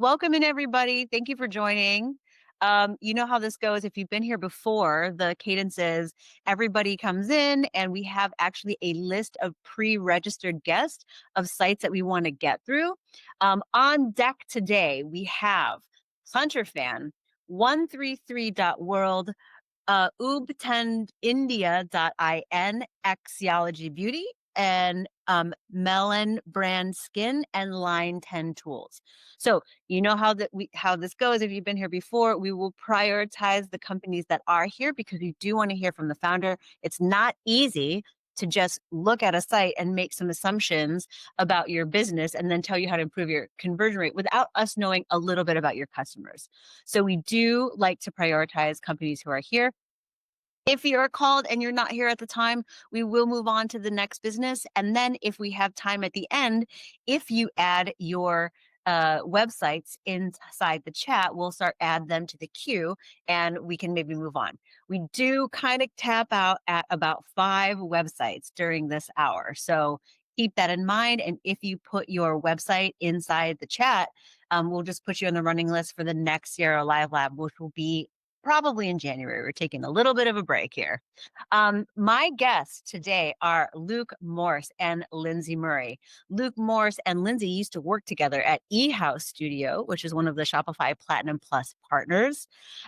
Welcome in, everybody. Thank you for joining. You know how this goes. If you've been here before, the cadence is everybody comes in, and we have actually a list of pre-registered guests of sites that we want to get through. On deck today, we have Hunter Fan, 133.world, oobtendindia.in, Axiology Beauty, and Melon Brand Skin, and Line 10 Tools. So you know how this goes. If you've been here before, we will prioritize the companies that are here because we do want to hear from the founder. It's not easy to just look at a site and make some assumptions about your business and then tell you how to improve your conversion rate without us knowing a little bit about your customers. So we do like to prioritize companies who are here. If you're called and you're not here at the time, we will move on to the next business. And then if we have time at the end, if you add your websites inside the chat, we'll add them to the queue and we can maybe move on. We do kind of tap out at about 5 websites during this hour. So keep that in mind. And if you put your website inside the chat, we'll just put you on the running list for the next Sierra Live Lab, which will be probably in January. We're taking a little bit of a break here. My guests today are Luke Morse and Lindsey Murray. Luke Morse and Lindsey used to work together at eHouse Studio, which is one of the Shopify Platinum Plus partners.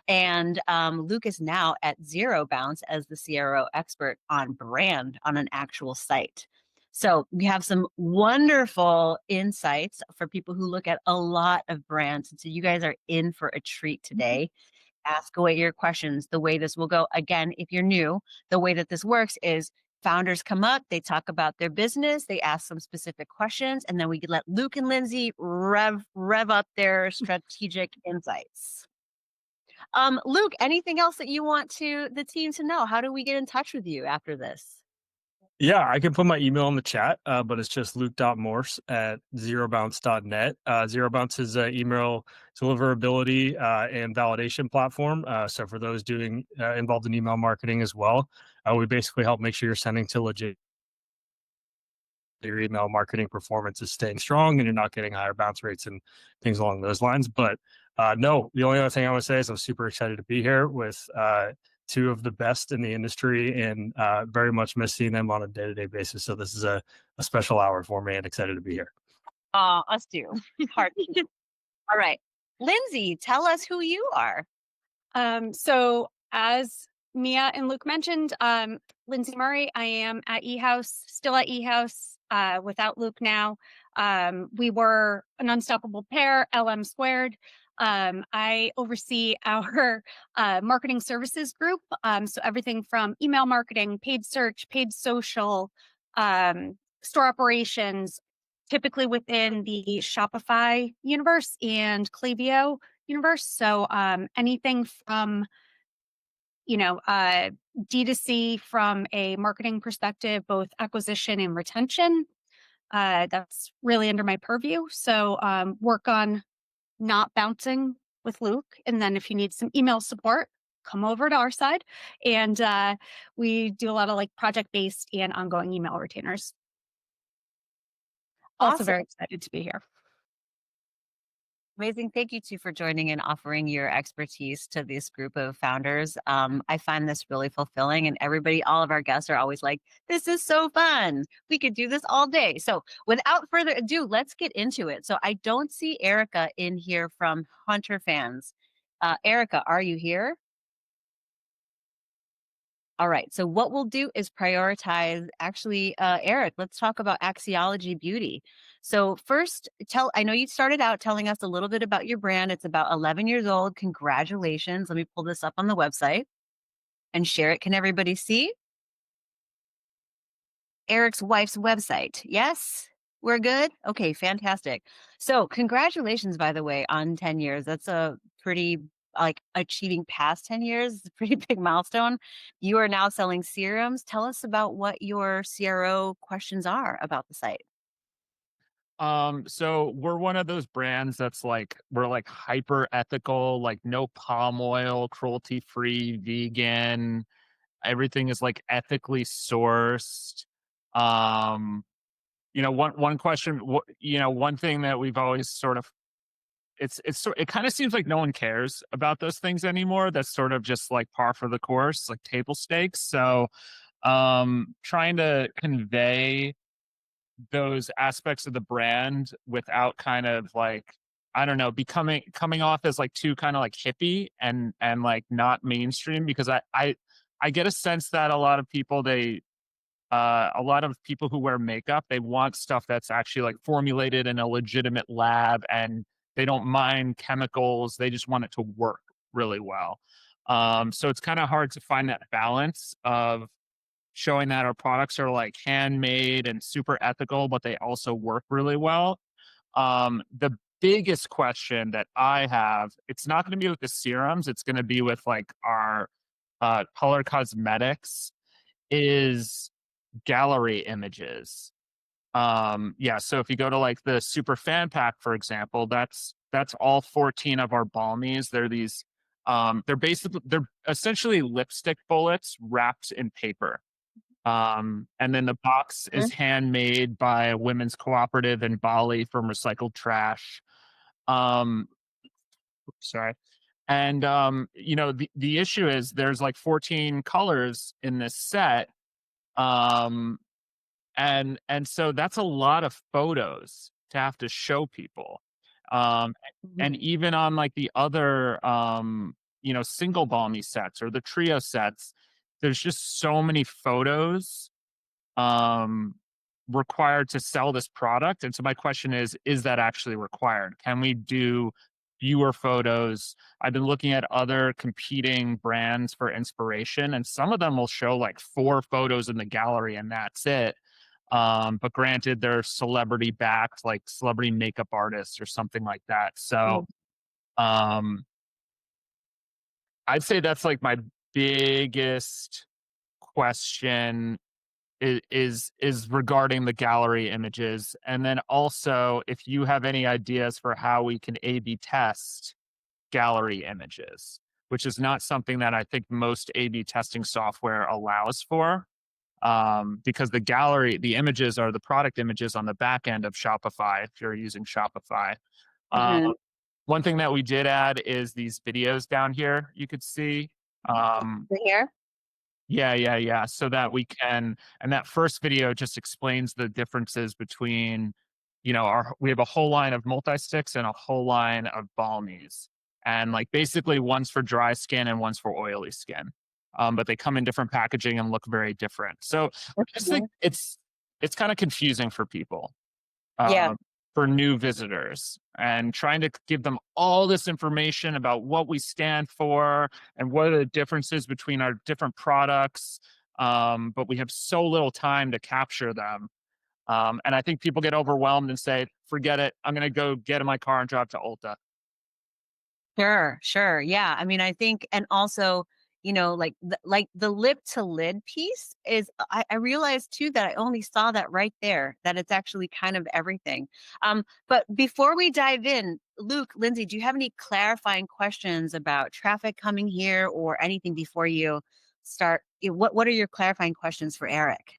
And Luke is now at Zero Bounce as the CRO expert on brand on an actual site. So we have some wonderful insights for people who look at a lot of brands. And so you guys are in for a treat today. Ask away your questions. The way this will go, again, if you're new, the way that this works is founders come up, they talk about their business, they ask some specific questions, and then we let Luke and Lindsey rev up their strategic insights. Luke, anything else that you want the team to know? How do we get in touch with you after this? Yeah, I can put my email in the chat, but it's just luke.morse@zerobounce.net. Zerobounce is an email deliverability and validation platform. So for those involved in email marketing as well, we basically help make sure you're sending to legit. Your email marketing performance is staying strong and you're not getting higher bounce rates and things along those lines. But no, the only other thing I would say is I'm super excited to be here with two of the best in the industry and very much miss seeing them on a day-to-day basis. So this is a special hour for me and excited to be here. Us too. Hard. All right. Lindsey, tell us who you are. So as Mia and Luke mentioned, Lindsey Murray, I am at eHouse, still at eHouse, without Luke now. We were an unstoppable pair, LM squared. I oversee our marketing services group. So everything from email marketing, paid search, paid social, store operations, typically within the Shopify universe and Klaviyo universe. So anything from D2C from a marketing perspective, both acquisition and retention. That's really under my purview. So work on not bouncing with Luke. And then if you need some email support, come over to our side. And we do a lot of project-based and ongoing email retainers. Also Awesome. very excited to be here. Amazing. Thank you two for joining and offering your expertise to this group of founders. I find this really fulfilling, and all of our guests are always like, this is so fun. We could do this all day. So without further ado, let's get into it. So I don't see Erica in here from Hunter Fans. Erica, are you here? All right. So what we'll do is prioritize, Eric, let's talk about Axiology Beauty. So first, I know you started out telling us a little bit about your brand. It's about 11 years old. Congratulations. Let me pull this up on the website and share it. Can everybody see? Eric's wife's website. Yes? We're good? Okay, fantastic. So congratulations, by the way, on 10 years. That's a pretty achieving past 10 years is a pretty big milestone. You are now selling serums. Tell us about what your CRO questions are about the site. So we're one of those brands that's we're hyper ethical, no palm oil, cruelty free, vegan. Everything is ethically sourced. One question, one thing that we've always sort of it kind of seems like no one cares about those things anymore. That's sort of just like par for the course, like table stakes. So trying to convey those aspects of the brand without kind of like, I don't know, coming off as like too kind of like hippie and like not mainstream, because I get a sense that a lot of people who wear makeup, they want stuff that's actually like formulated in a legitimate lab, and they don't mind chemicals. They just want it to work really well. So it's kind of hard to find that balance of showing that our products are like handmade and super ethical, but they also work really well. The biggest question that I have, it's not going to be with the serums, it's going to be with like our color cosmetics, is gallery images. Yeah, so if you go to like the super fan pack, for example, that's all 14 of our balmies. They're essentially lipstick bullets wrapped in paper. And then the box is Mhm. handmade by a women's cooperative in Bali from recycled trash. Um, sorry. And the issue is there's like 14 colors in this set. Um, and so that's a lot of photos to have to show people. Um, Mhm. and even on like the other single balmy sets or the trio sets, there's just so many photos um, required to sell this product. And so my question is that actually required? Can we do fewer photos? I've been looking at other competing brands for inspiration, and some of them will show like 4 photos in the gallery and that's it. But granted, they're celebrity backed, like celebrity makeup artists or something like that. So Mm. um, I'd say that's like my biggest question is regarding the gallery images. And then also, if you have any ideas for how we can A/B test gallery images, which is not something that I think most A/B testing software allows for, because the images are the product images on the back end of Shopify. If you're using Shopify, um, Mhm. one thing that we did add is these videos down here. You could see. Um, Right here? yeah, yeah, yeah. So that we can, and that first video just explains the differences between, we have a whole line of multi-sticks and a whole line of balmies. And like basically one's for dry skin and one's for oily skin. But they come in different packaging and look very different. So I just think Mhm. it's kind of confusing for people, Yeah. um, for new visitors, and trying to give them all this information about what we stand for and what are the differences between our different products. But we have so little time to capture them. And I think people get overwhelmed and say, forget it. I'm going to go get in my car and drive to Ulta. Sure, sure. Yeah. I mean, I think, and also, like the lip to lid piece is, I realized too that I only saw that right there, that it's actually kind of everything. But before we dive in, Luke, Lindsay, do you have any clarifying questions about traffic coming here or anything before you start? What are your clarifying questions for Eric?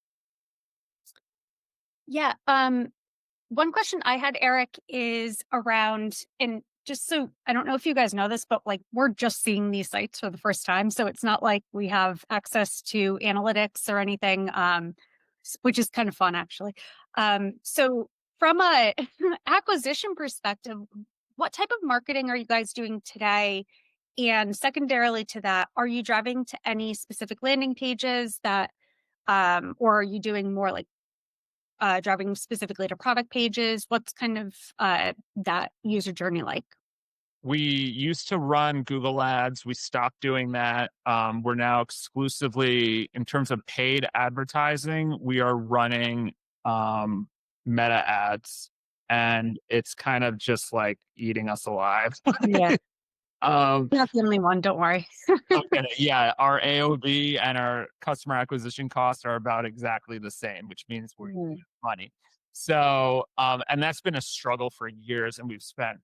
Yeah. One question I had, Eric, is around, and just so I don't know if you guys know this, but like we're just seeing these sites for the first time. So it's not like we have access to analytics or anything, which is kind of fun actually. So from a acquisition perspective, what type of marketing are you guys doing today? And secondarily to that, are you driving to any specific landing pages that, or are you doing more like driving specifically to product pages? What's kind of that user journey like? We used to run Google Ads. We stopped doing that. We're now exclusively, in terms of paid advertising, we are running Meta ads, and it's kind of just like eating us alive. Yeah, um, not the only one. Don't worry. okay, yeah, our AOV and our customer acquisition costs are about exactly the same, which means we Mhm. lose money. So, and that's been a struggle for years, and we've spent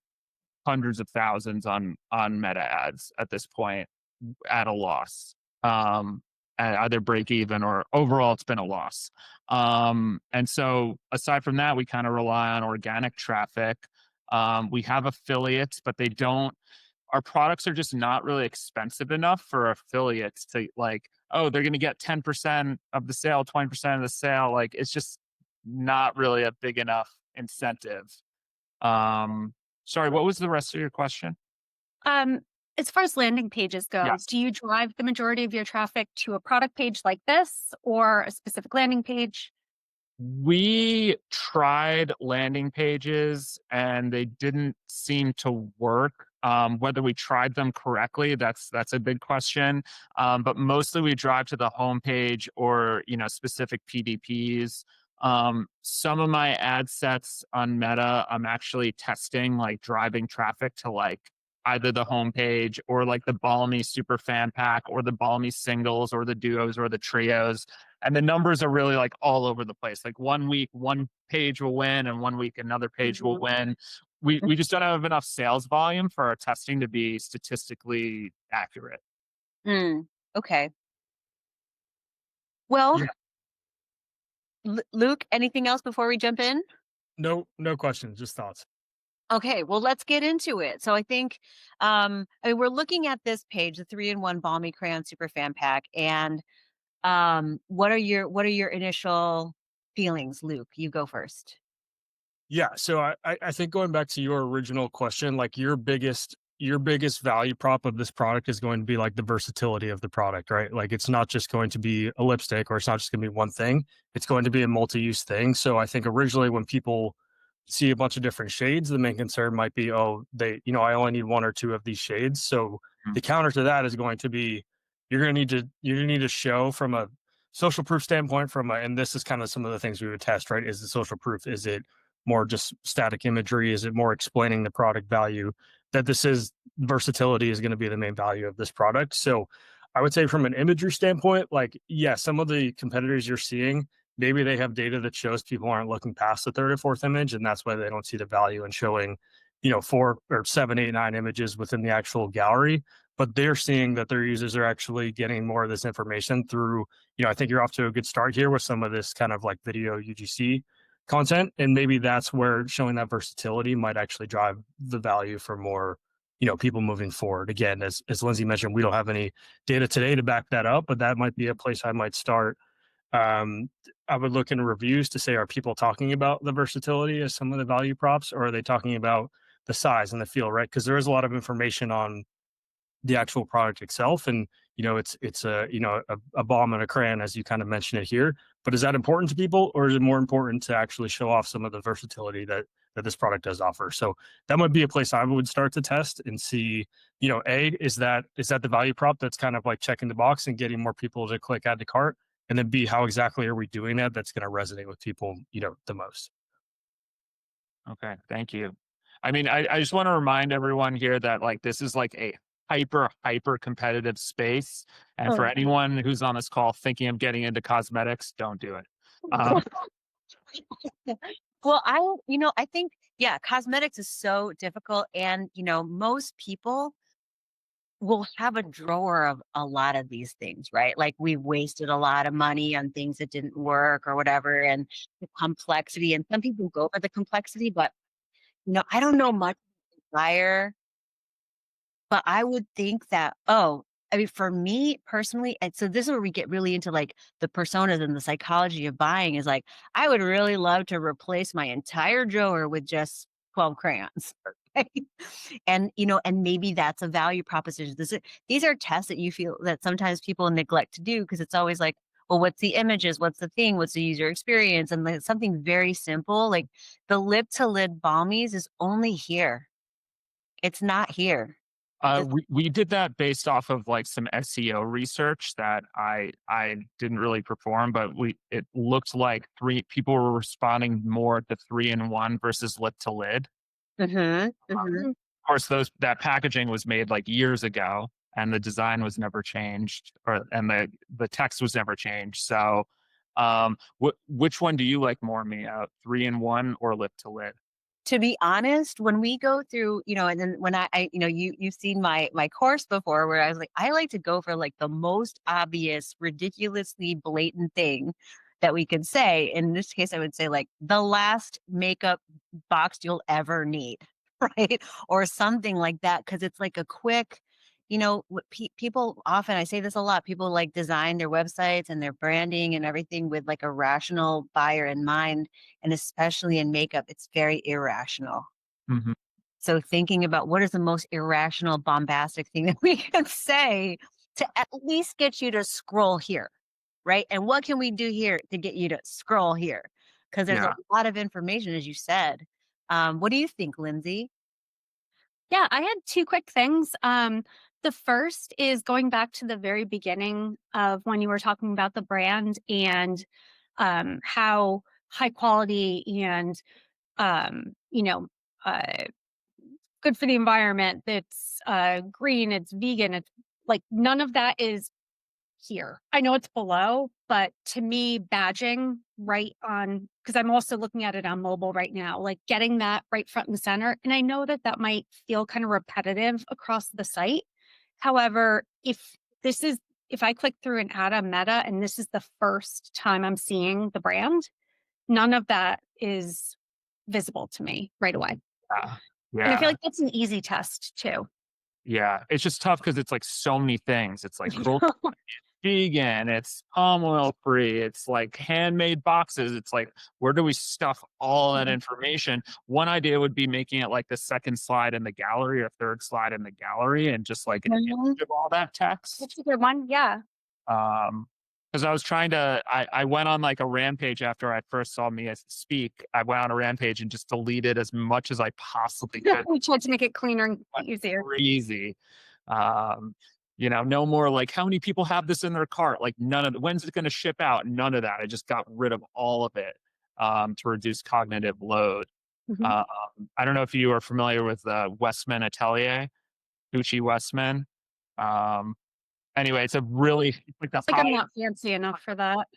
hundreds of thousands on Meta ads at this point at a loss. At either break even or overall it's been a loss. And so aside from that, we kind of rely on organic traffic. We have affiliates, but they don't. Our products are just not really expensive enough for affiliates to like, oh, they're going to get 10% of the sale, 20% of the sale. Like, it's just not really a big enough incentive. Sorry, what was the rest of your question? Um, as far as landing pages go, Yes. do you drive the majority of your traffic to a product page like this or a specific landing page? We tried landing pages and they didn't seem to work. Whether we tried them correctly, that's a big question. But mostly we drive to the homepage or specific PDPs. Some of my ad sets on Meta, I'm actually testing like driving traffic to like either the homepage or like the Balmy super fan pack or the Balmy singles or the duos or the trios, and the numbers are really like all over the place. Like one week, one page will win, and one week another page will Mhm. win. We just don't have enough sales volume for our testing to be statistically accurate. Mm, okay. Well, Yeah. Luke, anything else before we jump in? No questions, just thoughts. Okay, well, let's get into it. So I think, I mean, we're looking at this page, the 3-in-1 Balmy Crayon Super Fan Pack, and what are your initial feelings, Luke? You go first. Yeah, so I think going back to your original question, like your biggest value prop of this product is going to be like the versatility of the product, right? Like it's not just going to be a lipstick or it's not just going to be one thing. It's going to be a multi-use thing. So I think originally when people see a bunch of different shades, the main concern might be, oh, I only need one or two of these shades. So Mm. the counter to that is going to be you're going to need to show from a social proof standpoint and this is kind of some of the things we would test, right? Is the social proof, is it more just static imagery? Is it more explaining the product value? That this is versatility is going to be the main value of this product. So I would say from an imagery standpoint, like, yeah, some of the competitors you're seeing, maybe they have data that shows people aren't looking past the third or fourth image, and that's why they don't see the value in showing, 4 or 7, 8, 9 images within the actual gallery. But they're seeing that their users are actually getting more of this information through, I think you're off to a good start here with some of this kind of like video UGC content, and maybe that's where showing that versatility might actually drive the value for more people moving forward. Again, as Lindsey mentioned, we don't have any data today to back that up, but that might be a place I might start. um, I would look in reviews to say, are people talking about the versatility as some of the value props, or are they talking about the size and the feel, right? Because there is a lot of information on the actual product itself, and it's a bomb and a crayon, as you kind of mentioned it here. But is that important to people, or is it more important to actually show off some of the versatility that this product does offer? So that might be a place I would start to test and see, is that the value prop that's kind of like checking the box and getting more people to click add to cart, and then B, how exactly are we doing that's going to resonate with people the most. Okay, thank you. I mean, I just want to remind everyone here that like this is like a hyper competitive space, and for Oh. anyone who's on this call thinking of getting into cosmetics, don't do it. Um, Well, I think, yeah, cosmetics is so difficult, and most people will have a drawer of a lot of these things, right? Like we've wasted a lot of money on things that didn't work or whatever, and the complexity. And some people go for the complexity, but I don't know much buyer, but I would think that, I mean, for me personally, and so this is where we get really into like the personas and the psychology of buying is like, I would really love to replace my entire drawer with just 12 crayons. Right? And maybe that's a value proposition. These are tests that you feel that sometimes people neglect to do because it's always like, well, what's the images? What's the thing? What's the user experience? And like something very simple, like the lip to lid balmies is only here. It's not here. we did that based off of like some SEO research that I didn't really perform, but it looked like three people were responding more to 3-in-1 versus lip to lid. Mhm, mhm. Of course, that packaging was made like years ago, and the design was never changed, and the text was never changed. So, which one do you like more, Mia? 3-in-1 or lip to lid? To be honest, when we go through, and then when I you've seen my course before where I was like, I like to go for like the most obvious, ridiculously blatant thing that we could say. In this case, I would say like the last makeup box you'll ever need. right? Or something like that, because it's like a quick, what people often, I say this a lot, people like design their websites and their branding and everything with like a rational buyer in mind. And especially in makeup, it's very irrational. Mhm. So thinking about what is the most irrational, bombastic thing that we can say to at least get you to scroll here, right? And what can we do here to get you to scroll here? Because there's a Yeah. lot of information, as you said. What do you think, Lindsay? Yeah, I had two quick things. The first is going back to the very beginning of when you were talking about the brand and how high quality and you know uh, good for the environment. It's green. It's vegan. It's like none of that is here. I know it's below, but to me, badging right on, because I'm also looking at it on mobile right now, like getting that right front and center. And I know that that might feel kind of repetitive across the site. However, this is, if I click through an ad on Meta and this is the first time I'm seeing the brand, none of that is visible to me right away. Yeah. And I feel Yeah. like that's an easy test too. Yeah. It's just tough because it's like so many things. It's like vegan, it's palm oil free, it's like handmade boxes. It's like, where do we stuff all that information? One idea would be making it like the second slide in the gallery or third slide in the gallery and just like an Mhm. image of all that text. That's a good one. Yeah. Because I was trying to, I went on like a rampage after I first saw Mia speak. I went on a rampage and just deleted as much as I possibly could. We tried to make it cleaner and easier. Crazy. Um, no more like how many people have this in their cart? Like none of when's it going to ship out? None of that. I just got rid of all of it to reduce cognitive load. Mhm. Um, I don't know if you are familiar with Westman Atelier, Gucci Westman. Um, anyway, it's like the Like I'm not fancy enough for that.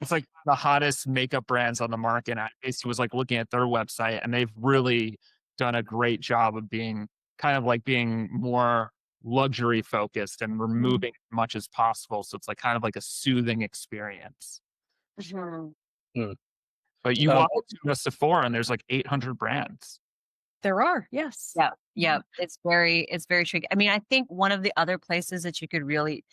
it's like the hottest makeup brands on the market. I basically was like looking at their website and they've really done a great job of being more luxury focused and removing as much as possible. So it's like kind of like a soothing experience. Mhm. Hmm. But you Um, walk into a Sephora and there's like 800 brands. There are, yes. Yeah, yeah, it's very tricky. I mean, I think one of the other places that you could really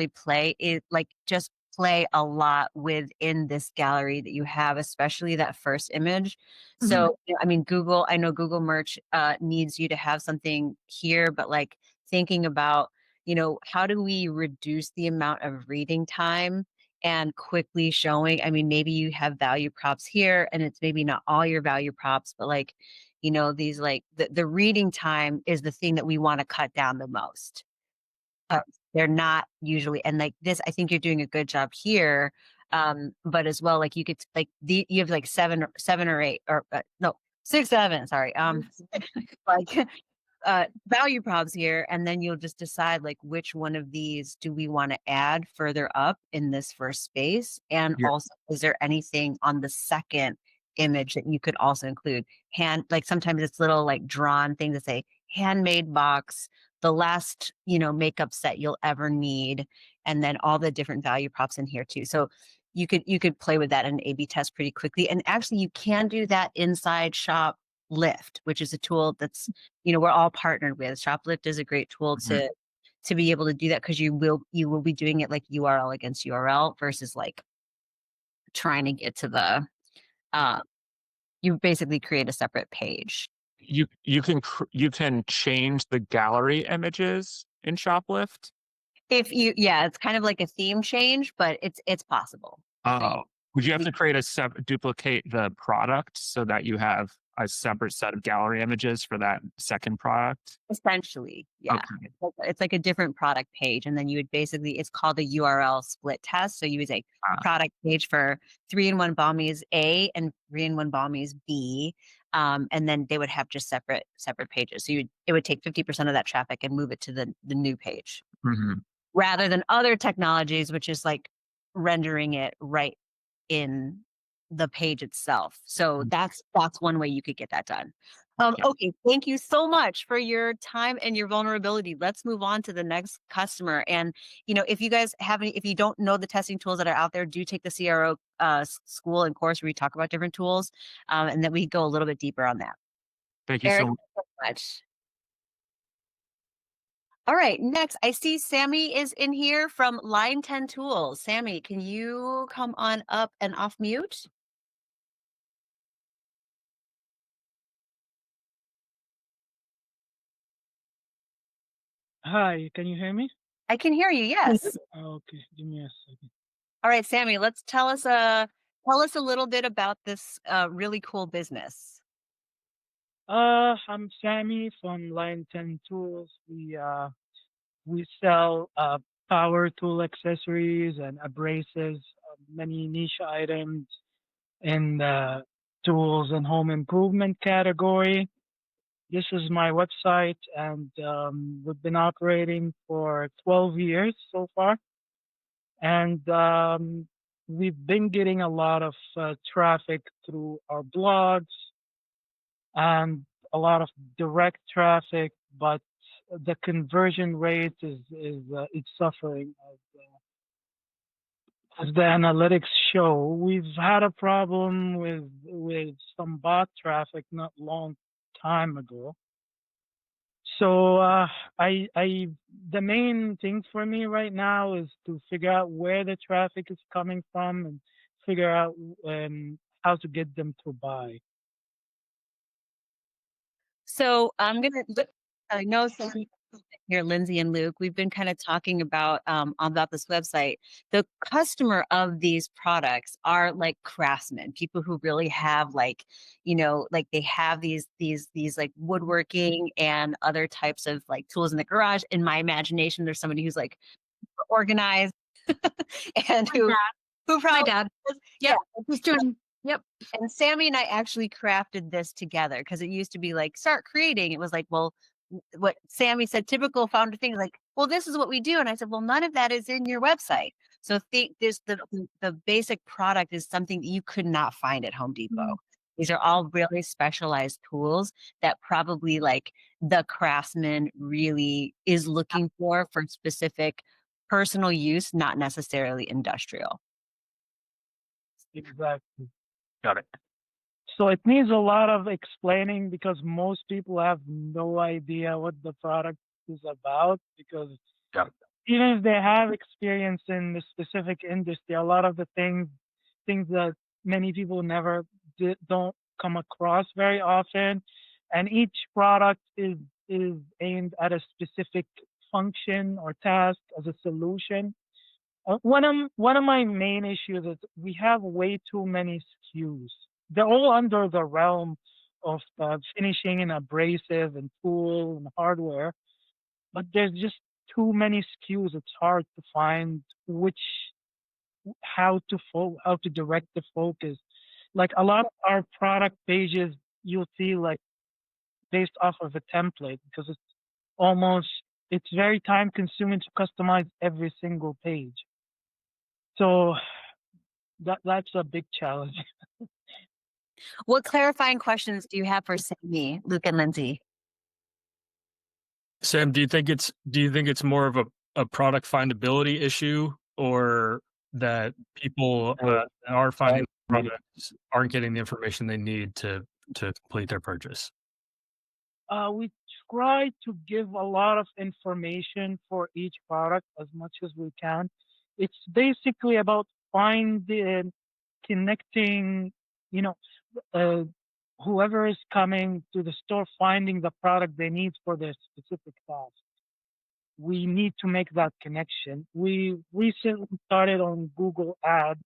play is like just play a lot within this gallery that you have, especially that first image. Mhm. So, I mean, I know Google Merch needs you to have something here, but like thinking about, how do we reduce the amount of reading time and quickly showing? I mean, maybe you have value props here and it's maybe not all your value props, but like these like the reading time is the thing that we want to cut down the most. Uh, they're not usually, and like this, I think you're doing a good job here. But as well, like you could like you have like seven or eight or no 6, 7. Sorry. Like value props here, and then you'll just decide like which one of these do we want to add further up in this first space, and Yeah. also is there anything on the second image that you could also include like sometimes it's little like drawn things that say handmade box, the last makeup set you'll ever need, and then all the different value props in here too. So you could play with that and A/B test pretty quickly, and actually you can do that inside Shop Lift, which is a tool that's we're all partnered with. Shoplift is a great tool Mhm. to be able to do that, because you will be doing it like URL against URL versus like trying to get to the uh you basically create a separate page. You can change the gallery images in Shoplift. If you Yeah, it's kind of like a theme change, but it's possible. So Oh, would you have we to create a duplicate the product so that you have a separate set of gallery images for that second product? essentially, yeah. Okay. It's like a different product page, and then you would basically it's called a URL split test. So you would say Ah, product page for 3-in-1 Balmies A and 3-in-1 Balmies B, and then they would have just separate pages. So it would take 50% of that traffic and move it to the new page, mhm. rather than other technologies, which is like rendering it right in the page itself. So that's one way you could get that done. Yeah. Okay, thank you so much for your time and your vulnerability. Let's move on to the next customer. And if you guys have if you don't know the testing tools that are out there, do take the CRO school and course where we talk about different tools, and then we go a little bit deeper on that. Thank you Eric, so much. so much. All right, next, I see Sammy is in here from Line 10 Tools. Sammy, can you come on up and off mute? Hi, can you hear me? I can hear you, yes. Okay, give me a second. All right, Sammy, let's tell us a little bit about this really cool business. I'm Sammy from Line 10 Tools. We sell power tool accessories and abrasives, many niche items in the tools and home improvement category. This is my website, and we've been operating for 12 years so far. And we've been getting a lot of traffic through our blogs and a lot of direct traffic, but the conversion rate is it's suffering as the analytics show. We've had a problem with some bot traffic not long time ago. So I the main thing for me right now is to figure out where the traffic is coming from and figure out how to get them to buy. So I'm gonna. I know some people here, Lindsay and Luke. We've been kind of talking about this website. The customer of these products are like craftsmen, people who really have like, like they have these like woodworking and other types of like tools in the garage. In my imagination, there's somebody who's like organized and My dad. who My probably dad. yeah. Yep. He's doing. Yep. And Sammy and I actually crafted this together because it used to be like, start creating. It was like, well, what Sammy said, typical founder thing, like, well, this is what we do. And I said, well, none of that is in your website. So think this the basic product is something that you could not find at Home Depot. Mm. These are all really specialized tools that probably like the craftsman really is looking for specific personal use, not necessarily industrial. Exactly. Got it. So it needs a lot of explaining because most people have no idea what the product is about because Got it. even if they have experience in the specific industry, a lot of the things that many people never don't come across very often, and each product is aimed at a specific function or task as a solution. One of my main issues is we have way too many SKUs. They're all under the realm of finishing and abrasive and tool and hardware, but there's just too many SKUs. It's hard to find how to direct the focus. Like a lot of our product pages, you'll see like based off of a template because it's very time consuming to customize every single page. So that's a big challenge. What clarifying questions do you have for Sammy, Luke, and Lindsay? Sam, do you think it's more of a product findability issue, or that people are finding products aren't getting the information they need to complete their purchase? We try to give a lot of information for each product as much as we can. It's basically about finding, connecting, you know, uh, whoever is coming to the store, finding the product they need for their specific task. We need to make that connection. We recently started on Google Ads,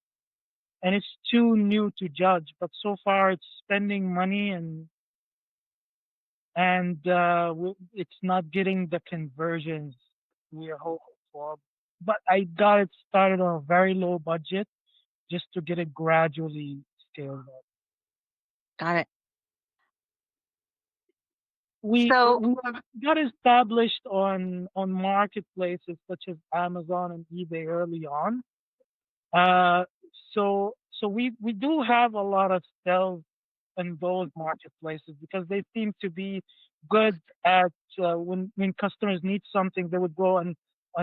and it's too new to judge, but so far it's spending money and it's not getting the conversions we are hoping for. But I got it started on a very low budget just to get it gradually scaled up. Got it. We So we got established on marketplaces such as Amazon and eBay early on. Uh, so we do have a lot of sales in those marketplaces because they seem to be good at when customers need something, they would go on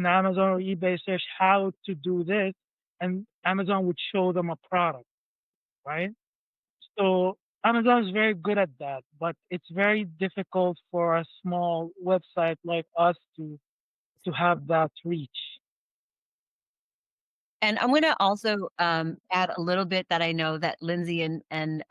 Amazon or eBay, search how to do this, and Amazon would show them a product, right? So Amazon is very good at that, but it's very difficult for a small website like us to have that reach. And I'm gonna also add a little bit that I know that Lindsay and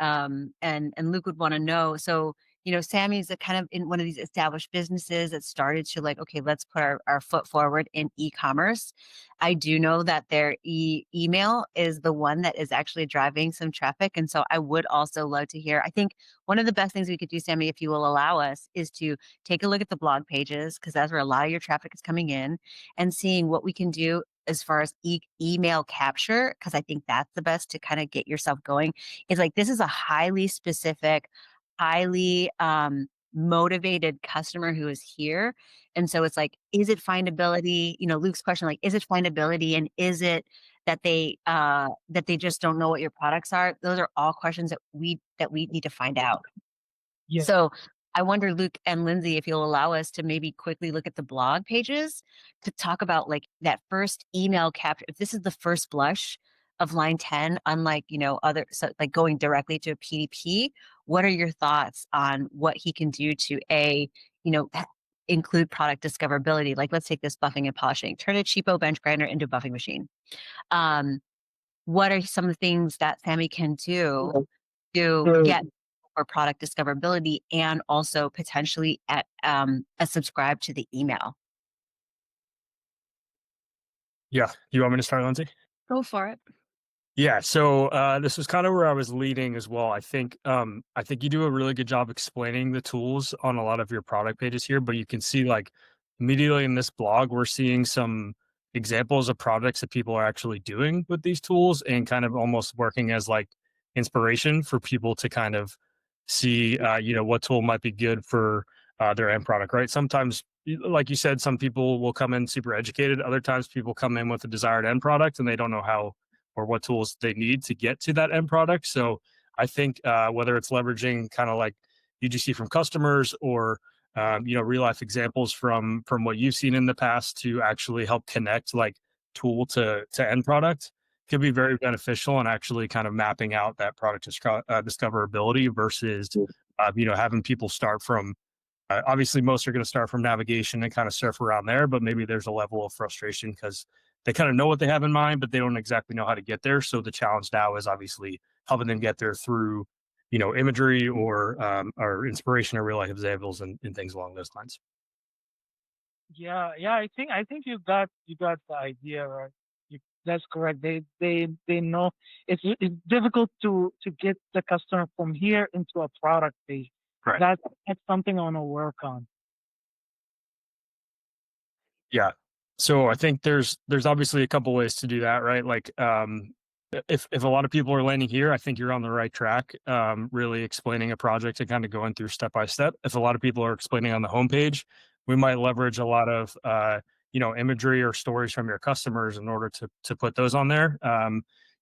Luke would want to know. So, Sammy's a kind of in one of these established businesses that started to like, okay, let's put our foot forward in e-commerce. I do know that their email is the one that is actually driving some traffic. And so I would also love to hear. I think one of the best things we could do, Sammy, if you will allow us, is to take a look at the blog pages, because that's where a lot of your traffic is coming in, and seeing what we can do as far as email capture, because I think that's the best to kind of get yourself going, is like this is a highly specific, highly motivated customer who is here. And so it's like, is it findability? Luke's question, like, is it findability, and is it that they just don't know what your products are? Those are all questions that we need to find out. Yeah. So I wonder, Luke and Lindsay, if you'll allow us to maybe quickly look at the blog pages to talk about like that first email capture. If this is the first blush of line 10, unlike, other, so like going directly to a PDP, what are your thoughts on what he can do to include product discoverability? Like, let's take this buffing and polishing, turn a cheapo bench grinder into a buffing machine. What are some of the things that Sammy can do to get for product discoverability, and also potentially at a subscribe to the email? Yeah. You want me to start, Lindsay? Go for it. Yeah, so this was kind of where I was leading as well. I think you do a really good job explaining the tools on a lot of your product pages here, but you can see like immediately in this blog, we're seeing some examples of projects that people are actually doing with these tools, and kind of almost working as like inspiration for people to kind of see, what tool might be good for their end product, right? Sometimes, like you said, some people will come in super educated. Other times people come in with a desired end product and they don't know how or what tools they need to get to that end product. So I think whether it's leveraging kind of like UGC from customers, or real life examples from what you've seen in the past to actually help connect like tool to end product, could be very beneficial, and actually kind of mapping out that product discoverability versus having people start from obviously most are going to start from navigation and kind of surf around there, but maybe there's a level of frustration because they kind of know what they have in mind, but they don't exactly know how to get there. So the challenge now is obviously helping them get there through, imagery or inspiration or real life examples and things along those lines. Yeah, yeah. I think you got the idea right. That's correct. They know it's difficult to get the customer from here into a product page. Right. That's something I want to work on. Yeah. So I think there's obviously a couple ways to do that, right? Like if a lot of people are landing here, I think you're on the right track. Really explaining a project and kind of going through step by step. If a lot of people are explaining on the homepage, we might leverage a lot of imagery or stories from your customers in order to put those on there.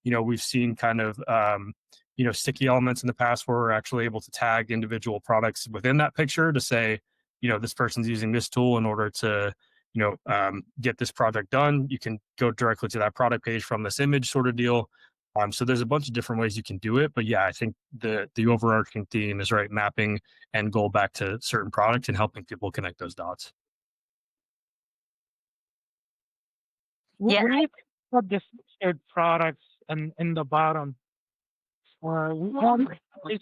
We've seen kind of sticky elements in the past where we're actually able to tag individual products within that picture to say, this person's using this tool in order to get this project done. You can go directly to that product page from this image sort of deal. So there's a bunch of different ways you can do it, but yeah, I think the overarching theme is right, mapping end goal back to certain product and helping people connect those dots. Yeah. What do you think about the featured products and in the bottom? Or but is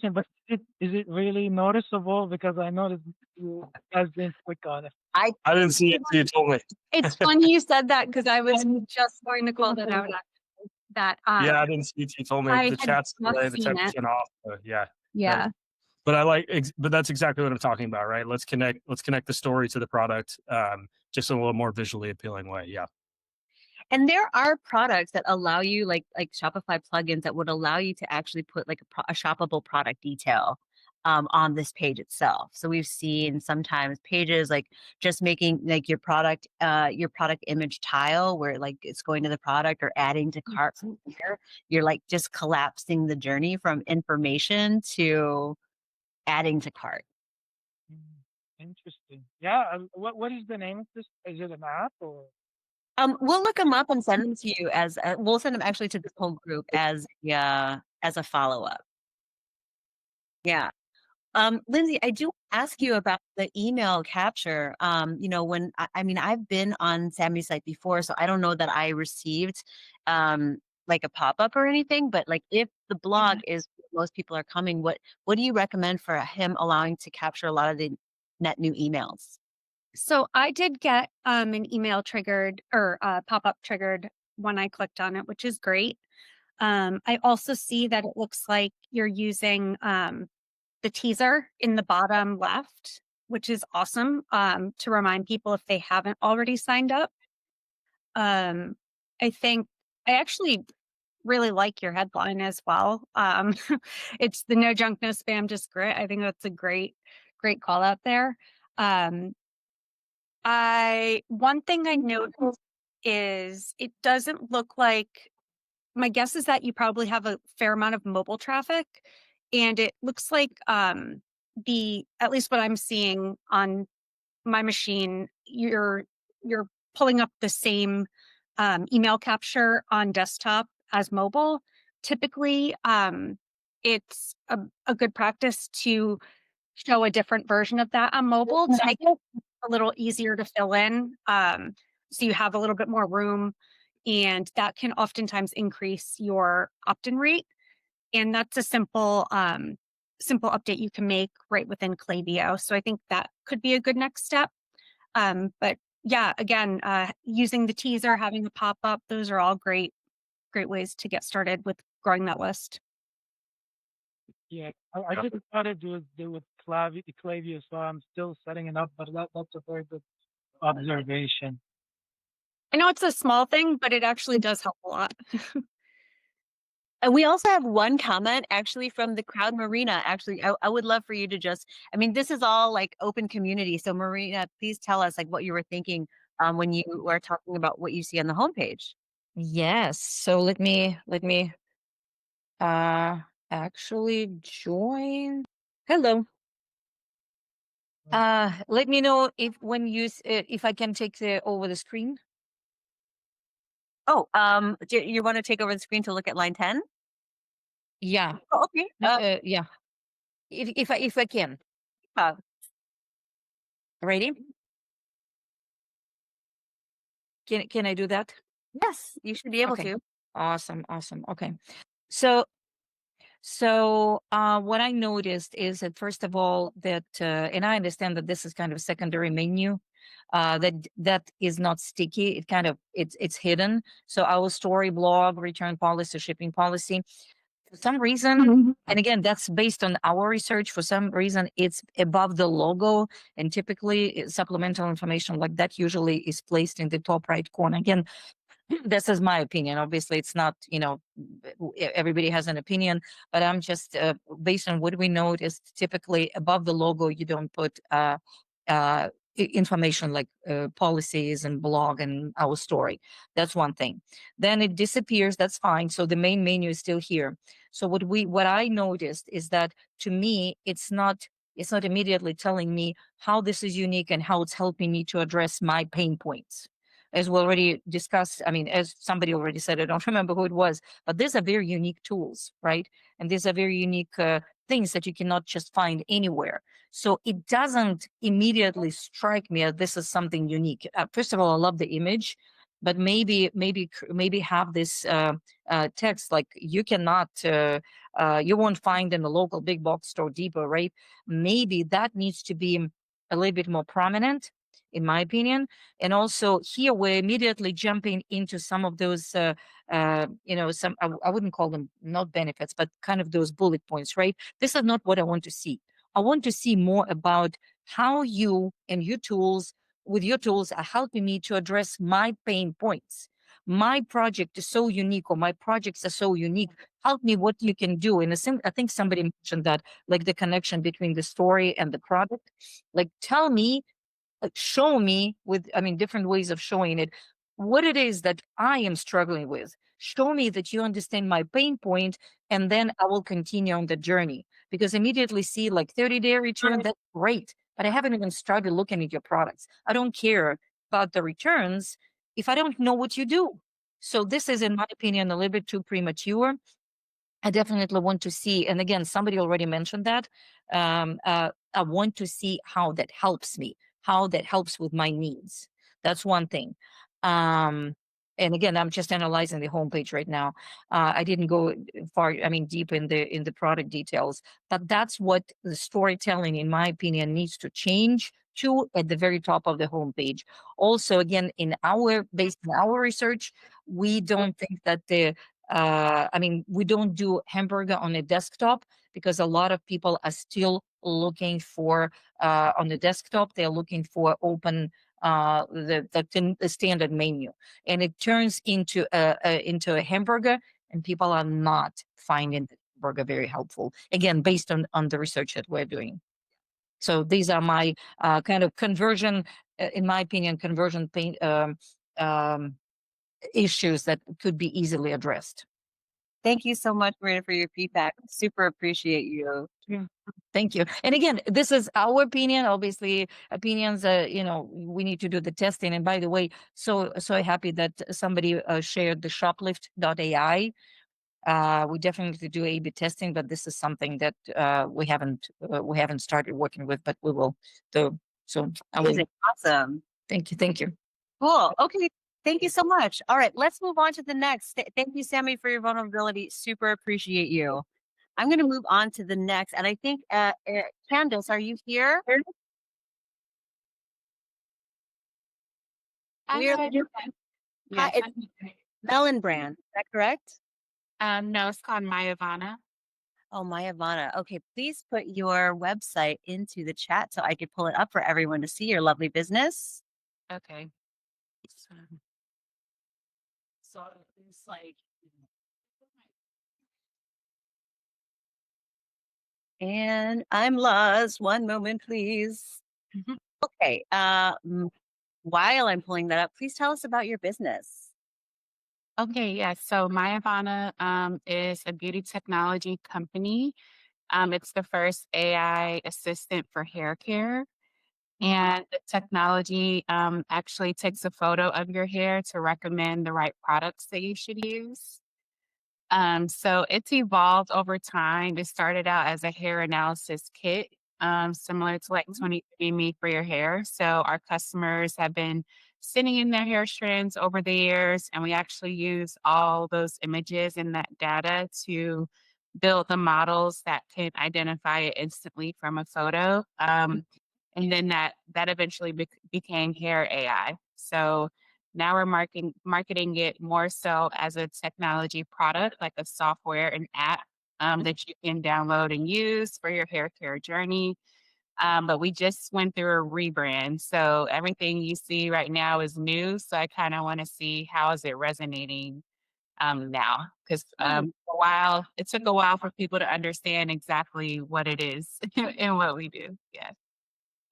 it really noticeable? Because I noticed you guys didn't click on it. I didn't see it until you told me. It's funny you said that, because I was just going to call that out. That Yeah, I didn't see it until you told me. I The had chat's just today, the seen it. 10% off. Yeah. Yeah. But but that's exactly what I'm talking about, right? Let's connect the story to the product, just in a little more visually appealing way. Yeah. And there are products that allow you, like Shopify plugins that would allow you to actually put like a shoppable product detail on this page itself. So we've seen sometimes pages like just making like your product image tile where like it's going to the product or adding to cart from here. You're like just collapsing the journey from information to adding to cart. Interesting. Yeah. What is the name of this? Is it an app or? We'll look them up and send them to you as we'll send them actually to this whole group as a follow up. Yeah. Lindsay, I do ask you about the email capture. When I mean, I've been on Sammy's site before, so I don't know that I received um, like a pop-up or anything, but like if the blog is where most people are coming, what do you recommend for him allowing to capture a lot of the net new emails? So I did get an email triggered or pop-up triggered when I clicked on it, which is great. I also see that it looks like you're using the teaser in the bottom left, which is awesome, to remind people if they haven't already signed up. Um, I think I actually really like your headline as well. It's the no junk, no spam, just grit. I think that's a great call out there. Um, I one thing I noticed is it doesn't look like my guess is that you probably have a fair amount of mobile traffic, and it looks like the at least what I'm seeing on my machine, you're pulling up the same email capture on desktop as mobile. Typically, it's a good practice to show a different version of that on mobile to make it a little easier to fill in. So you have a little bit more room, and that can oftentimes increase your opt-in rate. And that's a simple update you can make right within Klaviyo. So I think that could be a good next step. But yeah, again, using the teaser, having a pop-up, those are all great ways to get started with growing that list. Yeah, I just started to do with Klaviyo, so I'm still setting it up, but that's a very good observation. I know it's a small thing, but it actually does help a lot. And we also have one comment actually from the crowd, Marina. Actually, I would love for you to just, I mean, this is all like open community. So Marina, please tell us like what you were thinking when you were talking about what you see on the homepage. Yes. So let me uh actually join. Hello. Let me know if when if I can take the over the screen. Oh, do you want to take over the screen to look at line 10? Yeah. Oh, okay. Yeah. If I can. Uh, Ready? Can I do that? yes, you should be able Okay. to. Awesome. Okay. So what I noticed is that first of all that and I understand that this is kind of secondary menu that is not sticky. It kind of it's hidden. So our story, blog, return policy, shipping policy. For some reason, and again, that's based on our research. For some reason, it's above the logo, and typically supplemental information like that usually is placed in the top right corner. Again, this is my opinion. Obviously, it's not, everybody has an opinion, but I'm just based on what we noticed. Typically, above the logo, you don't put information like policies and blog and our story. That's one thing. Then it disappears. That's fine. So the main menu is still here. So what I noticed is that to me, it's not immediately telling me how this is unique and how it's helping me to address my pain points. As we already discussed, I mean, as somebody already said, I don't remember who it was, but these are very unique tools, right? And these are very unique things that you cannot just find anywhere. So it doesn't immediately strike me as this is something unique. First of all, I love the image, but maybe have this text like you cannot, you won't find in the local big box store, depot, right? Maybe that needs to be a little bit more prominent, in my opinion. And also here we're immediately jumping into some of those some I wouldn't call them not benefits, but kind of those bullet points, right? This is not what I want to see. I want to see more about how you and your tools with your tools are helping me to address my pain points. My project is so unique, or my projects are so unique. Help me what you can do. And I think somebody mentioned that, like the connection between the story and the product. Like tell me, show me with, I mean, different ways of showing it, what it is that I am struggling with. Show me that you understand my pain point, and then I will continue on the journey. Because immediately see like 30-day return, that's great. But I haven't even started looking at your products. I don't care about the returns if I don't know what you do. So this is, in my opinion, a little bit too premature. I definitely want to see, and again, somebody already mentioned that. I want to see how that helps me, how that helps with my needs. That's one thing. And again, I'm just analyzing the homepage right now. I didn't go far, I mean, deep in the product details, but that's what the storytelling, in my opinion, needs to change to at the very top of the homepage. Also, again, based on our research, we don't think that I mean, we don't do hamburger on a desktop because a lot of people are still looking for on the desktop. They're looking for open the standard menu, and it turns into a hamburger, and people are not finding the hamburger very helpful. Again, based on the research that we're doing. So these are my kind of conversion, in my opinion, conversion pain. Um, Issues that could be easily addressed. Thank you so much, Marina, for your feedback. Super appreciate you. Yeah. Thank you. And again, this is our opinion. Obviously, opinions. We need to do the testing. And by the way, so happy that somebody shared the shoplift.ai. We definitely do A/B testing, but this is something that we haven't started working with, but we will do. So I will. Awesome. Thank you. Thank you. Cool. Okay. Thank you so much. All right, let's move on to the next. Thank you, Sammy, for your vulnerability. Super appreciate you. I'm going to move on to the next. And I think, Candace, are you here? We're Hi. Hi, Yes. it's Melon Brand. Is that correct? No, it's called Mayavana. Oh, Mayavana. Okay, please put your website into the chat so I could pull it up for everyone to see your lovely business. Okay. So it's like. And I'm lost. One moment, please. Okay. While I'm pulling that up, please tell us about your business. Okay, yes. So Mayavana is a beauty technology company. It's the first AI assistant for hair care. And the technology actually takes a photo of your hair to recommend the right products that you should use. So it's evolved over time. It started out as a hair analysis kit, similar to like 23andMe for your hair. So our customers have been sending in their hair strands over the years, and we actually use all those images and that data to build the models that can identify it instantly from a photo. And then that eventually became Hair AI. So now we're marketing it more so as a technology product, like a software and app that you can download and use for your hair care journey. But we just went through a rebrand. So everything you see right now is new. So I kind of want to see how is it resonating now. Because it took a while for people to understand exactly what it is and what we do. Yeah.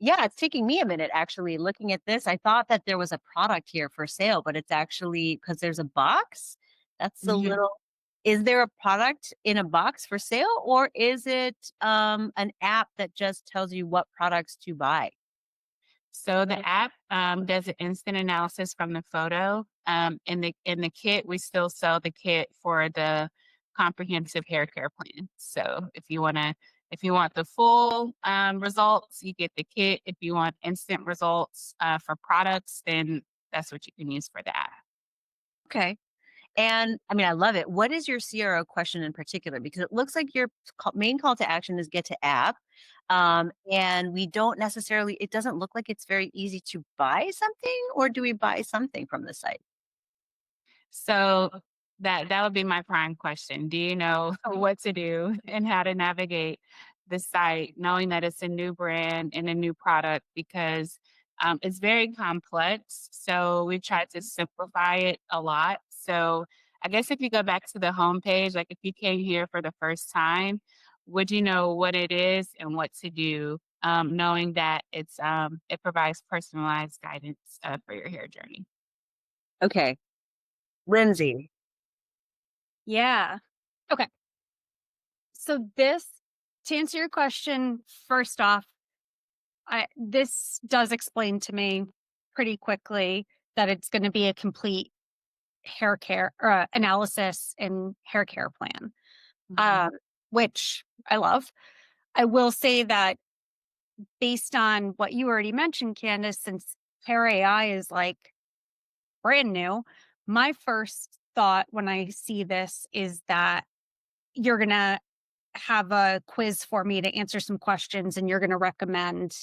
Yeah, it's taking me a minute actually looking at this. I thought that there was a product here for sale, but it's actually because there's a box. That's a little. Is there a product in a box for sale, or is it an app that just tells you what products to buy? So the app does an instant analysis from the photo. In the kit, we still sell the kit for the comprehensive hair care plan. So if you want the full results, you get the kit. If you want instant results for products, then that's what you can use for the app. Okay. And I mean, I love it. What is your CRO question in particular? Because it looks like your main call to action is get to app. And we don't necessarily, it doesn't look like it's very easy to buy something, or do we buy something from the site? So that would be my prime question. Do you know what to do and how to navigate the site, knowing that it's a new brand and a new product? Because it's very complex. So we tried to simplify it a lot. So I guess if you go back to the homepage, like if you came here for the first time, would you know what it is and what to do, knowing that it provides personalized guidance for your hair journey? Okay. Lindsey. Yeah. Okay. So to answer your question, first off, this does explain to me pretty quickly that it's going to be a complete hair care analysis and hair care plan. uh, which I love. I will say that based on what you already mentioned, Candace, since Pair AI is like brand new, my first thought when I see this is that you're going to have a quiz for me to answer some questions and you're going to recommend.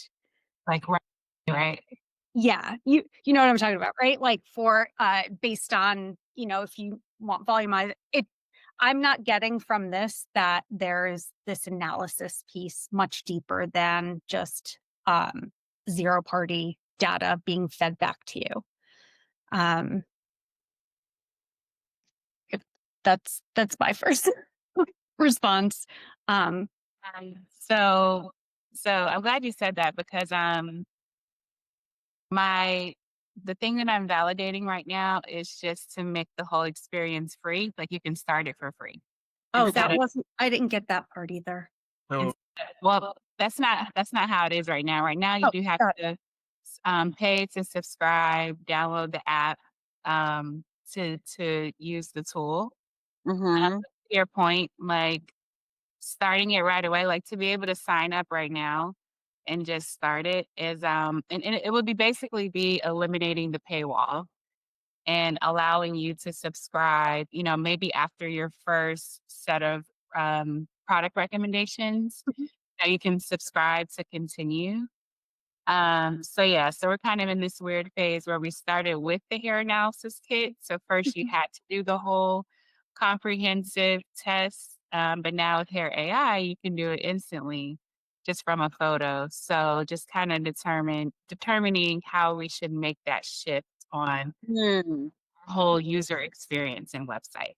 Like, right. Yeah, you know what I'm talking about, right? Like for based on, if you want volumize it, I'm not getting from this that there's this analysis piece much deeper than just zero party data being fed back to you. If that's my first response. Um, so I'm glad you said that because the thing that I'm validating right now is just to make the whole experience free. Like you can start it for free. Oh, Instead that of, wasn't, I didn't get that part either. So well, that's not how it is right now. Right now you Oh, do have got it. to pay to subscribe, download the app to use the tool. Mm-hmm. To your point, like starting it right away, like to be able to sign up right now and just start it is and it would be basically be eliminating the paywall and allowing you to subscribe, maybe after your first set of product recommendations, Mhm. now you can subscribe to continue. So we're kind of in this weird phase where we started with the hair analysis kit. So first you had to do the whole comprehensive test, but now with hair AI, you can do it instantly just from a photo. So just kind of determining how we should make that shift on Hmm. our whole user experience and website.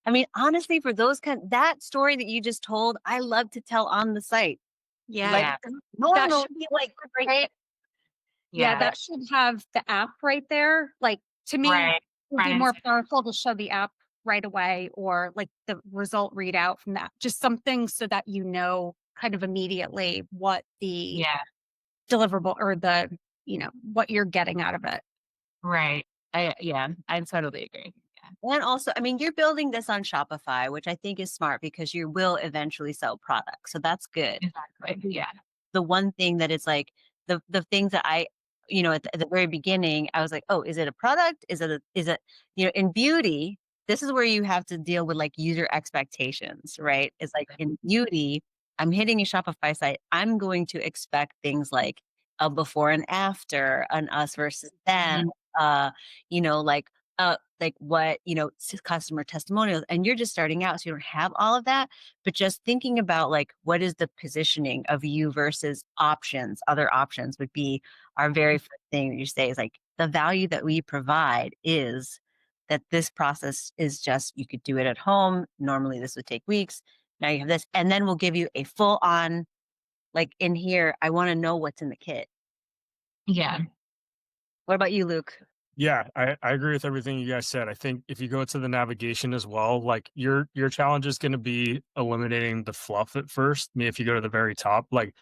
I mean, honestly, for that story that you just told, I love to tell on the site. Yeah, Like Yeah. that normally, should be like right. Yeah, Yeah. that should have the app right there. Like to me, Right. it would Front be and more center. powerful to show the app right away or like the result readout from that. Just something so that you know kind of immediately what the Yeah. deliverable or what you're getting out of it. Right. I totally agree. and also, I mean, you're building this on Shopify, which I think is smart because you will eventually sell products. So that's good. Yeah. Exactly. Yeah. The one thing that is like the things that I, at the very beginning, I was like, oh, is it a product? Is it, in beauty, this is where you have to deal with like user expectations, right? It's like in beauty, I'm hitting a Shopify site. I'm going to expect things like a before and after, an us versus them, uh, you know, like like what, customer testimonials, and you're just starting out. So you don't have all of that, but just thinking about like, what is the positioning of you versus options, other options would be our very first thing that you say is like, the value that we provide is that this process is just, you could do it at home. Normally this would take weeks. Now you have this, and then we'll give you a full on, like in here, I want to know what's in the kit. Yeah. What about you, Luke? yeah, I agree with everything you guys said. I think if you go to the navigation as well, like your challenge is going to be eliminating the fluff at first. I mean, if you go to the very top, like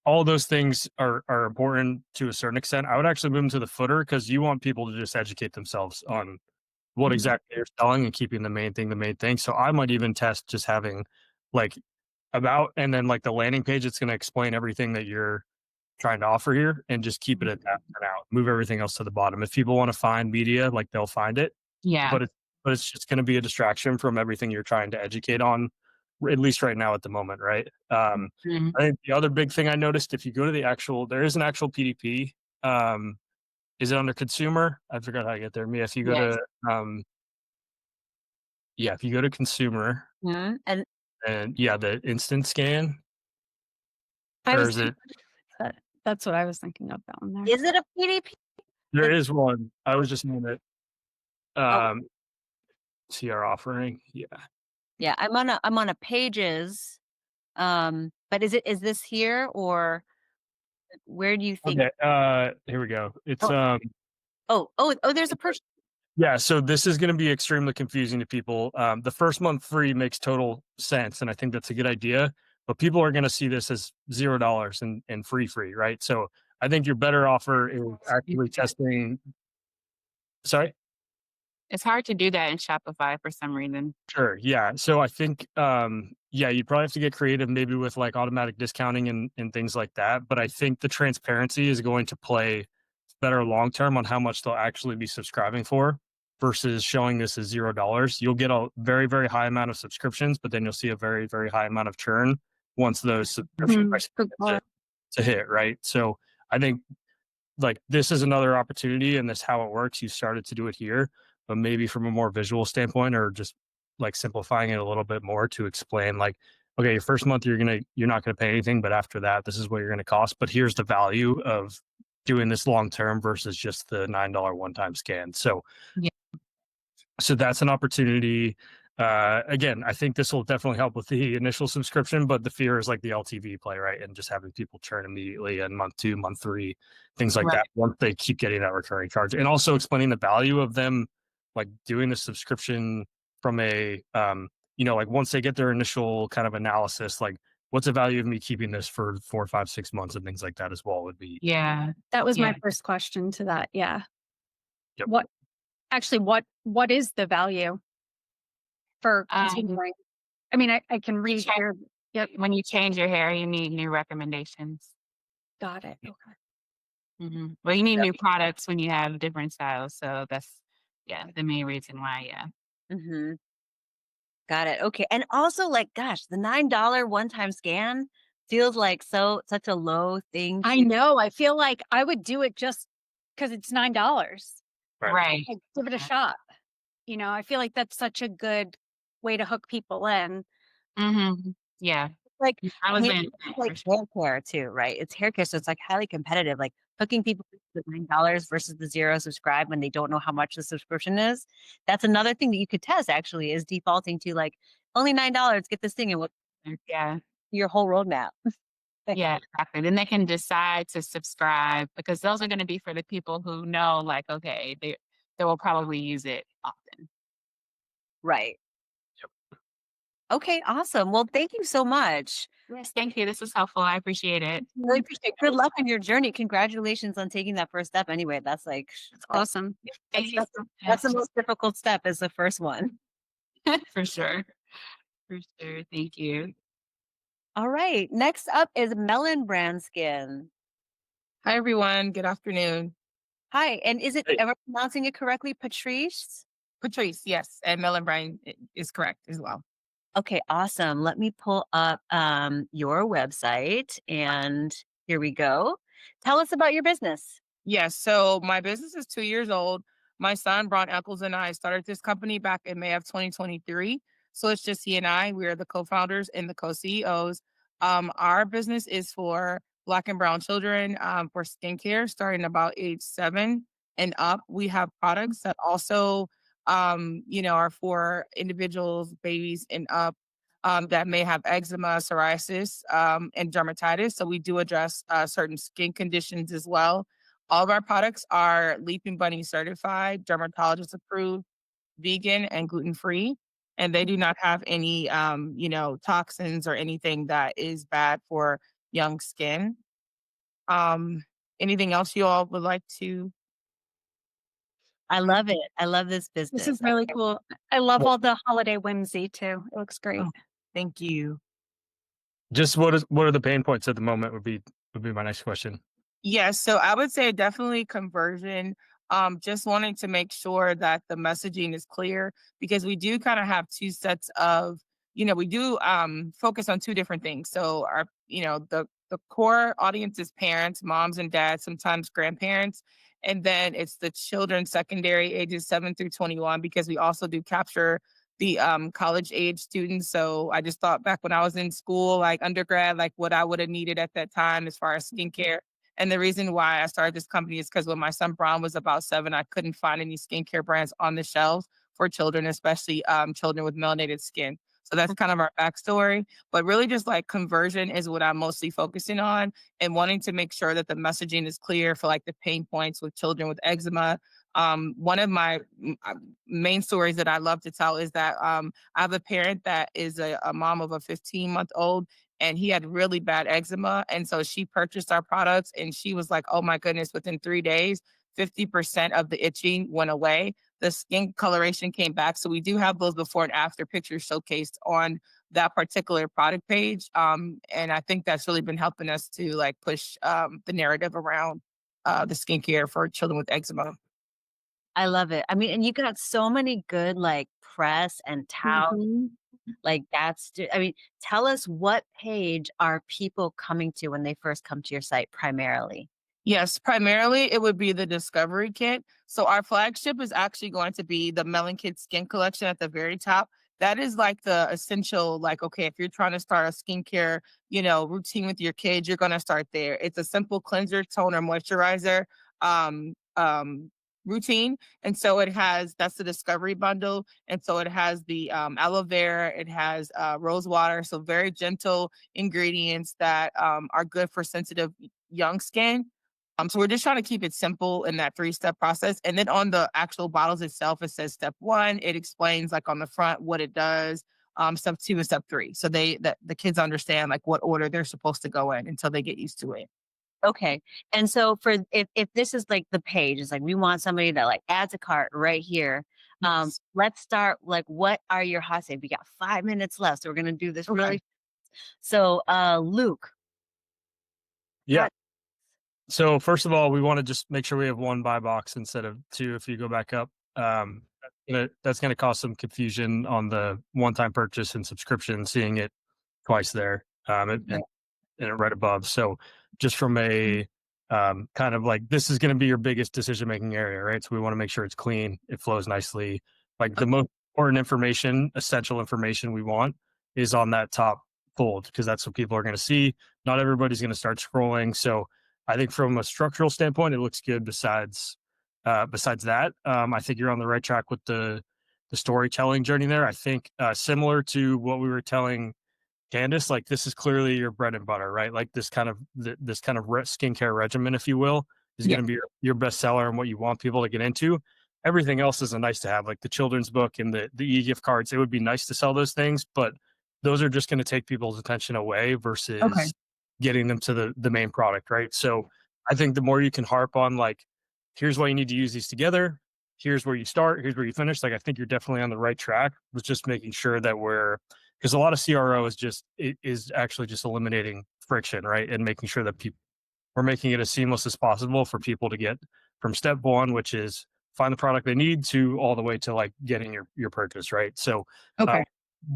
all those things are important to a certain extent. I would actually move them to the footer because you want people to just educate themselves on what Mhm. exactly you're selling and keeping the main thing the main thing. So I might even test just having like about, and then like the landing page, it's going to explain everything that you're trying to offer here, and just keep it at that for now. Move everything else to the bottom. If people want to find media, like they'll find it, Yeah. but it's just going to be a distraction from everything you're trying to educate on, at least right now at the moment, right? Mhm. I think the other big thing I noticed, if you go to the actual, there is an actual PDP. Is it under consumer? I forgot how to get there. Mia, if you go Yes. to if you go to consumer And and the instant scan, I or was is it? that's what I was thinking of down there. is it a PDP? There is one. I was just on it. Oh, See our offering. Yeah. yeah, I'm on a pages. But is this here, or where do you think? Okay. Here we go. It's Oh, there's a person. yeah. So this is going to be extremely confusing to people. The first month free makes total sense, and I think that's a good idea. But people are going to see this as $0 and free, right? So I think your better offer is actually testing. Sorry. It's hard to do that in Shopify for some reason. Sure. Yeah. So I think, yeah, you probably have to get creative maybe with like automatic discounting and things like that. But I think the transparency is going to play better long term on how much they'll actually be subscribing for versus showing this as $0. You'll get a very, very high amount of subscriptions, but then you'll see a very, very high amount of churn once those subscription prices Good to, point. to hit, right? So I think like this is another opportunity and this how it works. You started to do it here, but maybe from a more visual standpoint or just like simplifying it a little bit more to explain like, okay, your first month you're not gonna pay anything, but after that, this is what you're gonna cost. But here's the value of doing this long term versus just the $9 one-time scan. Yeah. So that's an opportunity. Again, I think this will definitely help with the initial subscription, but the fear is like the LTV play, right? And just having people churn immediately in month 2, month 3, things like Right. that, once they keep getting that recurring charge. And also explaining the value of them like doing the subscription from a like once they get their initial kind of analysis, like what's the value of me keeping this for 4, 5, 6 months and things like that as well would be. Yeah. That was Yeah. my first question to that. Yeah. Yep. What is the value for continuing? I mean, I can read check- here. Yep. When you change your hair, you need new recommendations. Got it. Okay. Well, you need new products when you have different styles. So that's, the main reason why. Yeah. Mm-hmm. Got it. Okay. And also, like, gosh, the $9 one-time scan feels like such a low thing. I know. I feel like I would do it just because it's $9. Right. Like, give it a shot. I feel like that's such a good way to hook people in. Yeah. Like, I was in. it's like hair care too, right? It's hair care, so it's like highly competitive. Like hooking people with $9 versus the 0 subscribe when they don't know how much the subscription is. That's another thing that you could test. Actually, is defaulting to like only $9. Get this thing and what Yeah. your whole roadmap. Yeah, exactly. Then they can decide to subscribe because those are going to be for the people who know, like, okay, they will probably use it often. Right. Okay, awesome. Well, thank you so much. Yes, thank you. This was helpful. I appreciate it. Really appreciate it. Good luck on your journey. Congratulations on taking that first step. Anyway, that's like It's awesome. Thank you so that's the much. most difficult step is the first one. For sure. For sure. Thank you. All right. Next up is Melon Brand Skin. Hi, everyone. Good afternoon. Hi. And is it Hey. ever pronouncing it correctly, Patrice? Patrice, yes. And Melon Brian is correct as well. Okay, awesome. Let me pull up your website and here we go. Tell us about your business. Yes. So my business is 2 years old. My son, Braun Eccles, and I started this company back in May of 2023. So it's just he and I. We are the co-founders and the co-CEOs. Our business is for Black and brown children for skincare starting about age 7 and up. We have products that also are for individuals, babies and up that may have eczema, psoriasis, and dermatitis. So we do address certain skin conditions as well. All of our products are Leaping Bunny certified, dermatologist approved, vegan, and gluten free. And they do not have any, toxins or anything that is bad for young skin. Anything else you all would like to? I love it. I love this This business. is really cool. I love all the holiday whimsy too. It looks great. Oh, thank you. Just what are the pain points at the moment would be my next question. Yes, so I would say definitely conversion. Just wanting to make sure that the messaging is clear because we do kind of have two sets of, we do focus on two different things. So our, the core audience is parents, moms and dads, sometimes grandparents. And then it's the children secondary ages 7 through 21 because we also do capture the college age students. So I just thought back when I was in school, like undergrad, like what I would have needed at that time as far as skincare. And the reason why I started this company is because when my son Braun was about 7, I couldn't find any skincare brands on the shelves for children, especially children with melanated skin. So that's kind of our backstory. But really just like conversion is what I'm mostly focusing on and wanting to make sure that the messaging is clear for like the pain points with children with eczema. One of my main stories that I love to tell is that I have a parent that is a mom of a 15-month-old and he had really bad eczema. And so she purchased our products and she was like, oh my goodness, within 3 days, 50% of the itching went away. the skin coloration came back. So we do have those before and after pictures showcased on that particular product page. And I think that's really been helping us to like push the narrative around the skincare for children with eczema. I love it. I mean, and you got so many good like press and tout. Mhm. Like I mean, tell us what page are people coming to when they first come to your site primarily? Yes, primarily it would be the Discovery Kit. So our flagship is actually going to be the Melon Kit Skin Collection at the very top. That is like the essential, like, okay, if you're trying to start a skincare, routine with your kids, you're going to start there. It's a simple cleanser, toner, moisturizer, um, um, routine. And so that's the Discovery Bundle. And so it has the aloe vera, it has rose water. So very gentle ingredients that are good for sensitive young skin. So we're just trying to keep it simple in that 3-step process. And then on the actual bottles itself, it says step 1. It explains like on the front what it does. Step 2 and step 3. So that the kids understand like what order they're supposed to go in until they get used to it. Okay. And so for if this is like the page, it's like we want somebody that like adds a cart right here. Yes. Let's start like what are your hot takes? We got 5 minutes left, so we're gonna do this Okay. really. So Luke, Yeah. hot- So first of all, we want to just make sure we have 1 buy box instead of 2. If you go back up, that's going to cause some confusion on the one-time purchase and subscription, seeing it twice there, and right above. So just from a kind of like, this is going to be your biggest decision-making area, right? So we want to make sure it's clean, it flows nicely. Like the most important information, essential information we want is on that top fold, because that's what people are going to see. Not everybody's going to start scrolling. So I think from a structural standpoint, it looks good. Besides that, I think you're on the right track with the storytelling journey there. I think similar to what we were telling Candace, like this is clearly your bread and butter, right? Like this kind of skincare regimen, if you will, is Yeah. going to be your best seller and what you want people to get into. Everything else is a nice to have, like the children's book and the e-gift cards. It would be nice to sell those things, but those are just going to take people's attention away versus Okay. getting them to the main product, right? So I think the more you can harp on like, here's why you need to use these together, here's where you start, here's where you finish. Like I think you're definitely on the right track with just making sure that because a lot of CRO is actually just eliminating friction, right? And making sure that we're making it as seamless as possible for people to get from step 1, which is find the product they need, to all the way to like getting your purchase, right? So Okay.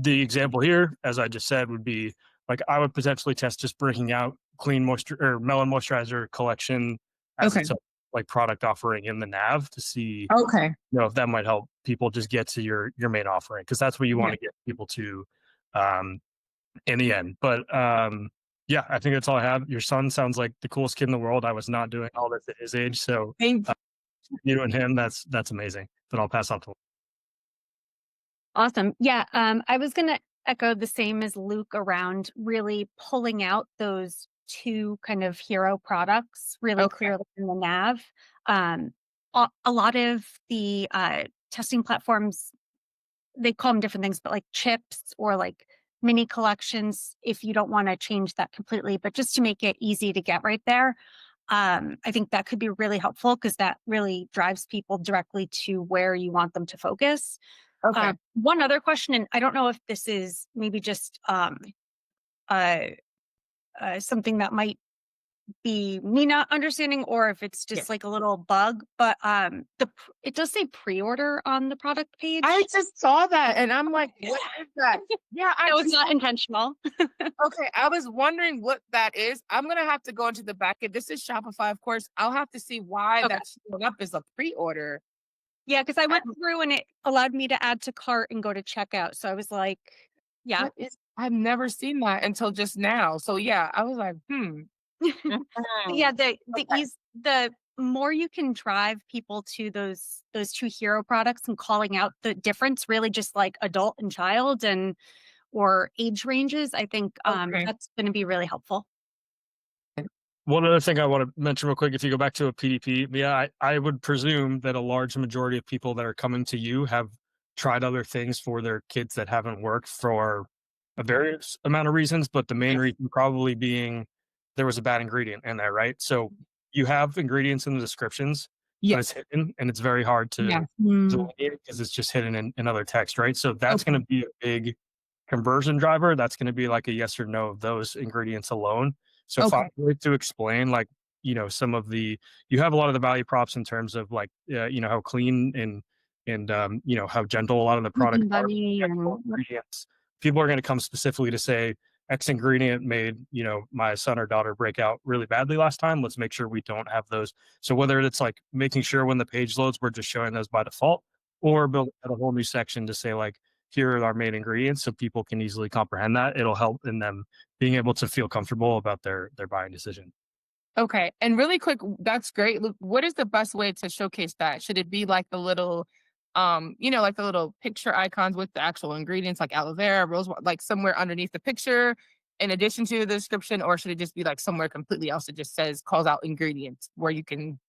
the example here, as I just said, would be like I would potentially test just bringing out clean moisture or melon moisturizer collection as Okay. its own, like product offering in the nav to see Okay. if that might help people just get to your main offering, because that's what you want to get people to in the end. But yeah, I think that's all I have. Your son sounds like the coolest kid in the world. I was not doing all this at his age, so Thank you and him, that's amazing. But I'll pass on to. Awesome. Yeah. I was going to echo the same as Luke around really pulling out those 2 kind of hero products really Okay. clearly in the nav. A lot of the testing platforms, they call them different things, but like chips or like mini collections, if you don't want to change that completely, but just to make it easy to get right there. I think that could be really helpful because that really drives people directly to where you want them to focus. Okay. One other question, and I don't know if this is maybe just something that might be me not understanding, or if it's just Yeah. like a little bug, but it does say pre-order on the product page. I just saw that and I'm like, what is that? Yeah, No, it's not intentional. okay. I was wondering what that is. I'm gonna have to go into the back end. This is Shopify, of course. I'll have to see why Okay. that's showing up as a pre-order. Yeah, because I went through and it allowed me to add to cart and go to checkout. So I was like, yeah. I've never seen that until just now. So yeah, I was like, Yeah, the more you can drive people to those 2 hero products and calling out the difference, really just like adult and child or age ranges, I think Okay. that's going to be really helpful. One other thing I want to mention real quick, if you go back to a PDP, yeah, I would presume that a large majority of people that are coming to you have tried other things for their kids that haven't worked for a various amount of reasons, but the main reason probably being there was a bad ingredient in there, right? So you have ingredients in the descriptions. but Yeah. it's hidden and it's very hard to Yeah. delineate because it's just hidden in other text, right? So that's Okay. going to be a big conversion driver. That's going to be like a yes or no of those ingredients alone. So if I Okay. were to explain like, some of the, you have a lot of the value props in terms of like, how clean and how gentle a lot of the products Cooking are. bunny or Actual ingredients. People are going to come specifically to say X ingredient made, my son or daughter break out really badly last time. Let's make sure we don't have those. So whether it's like making sure when the page loads, we're just showing those by default, or build a whole new section to say like, here are our main ingredients so people can easily comprehend that. It'll help in them being able to feel comfortable about their buying decision. Okay. And really quick, that's great. Look, what is the best way to showcase that? Should it be like the little, like the little picture icons with the actual ingredients, like aloe vera, rose, like somewhere underneath the picture, in addition to the description, or should it just be like somewhere completely else that just says calls out ingredients where you can?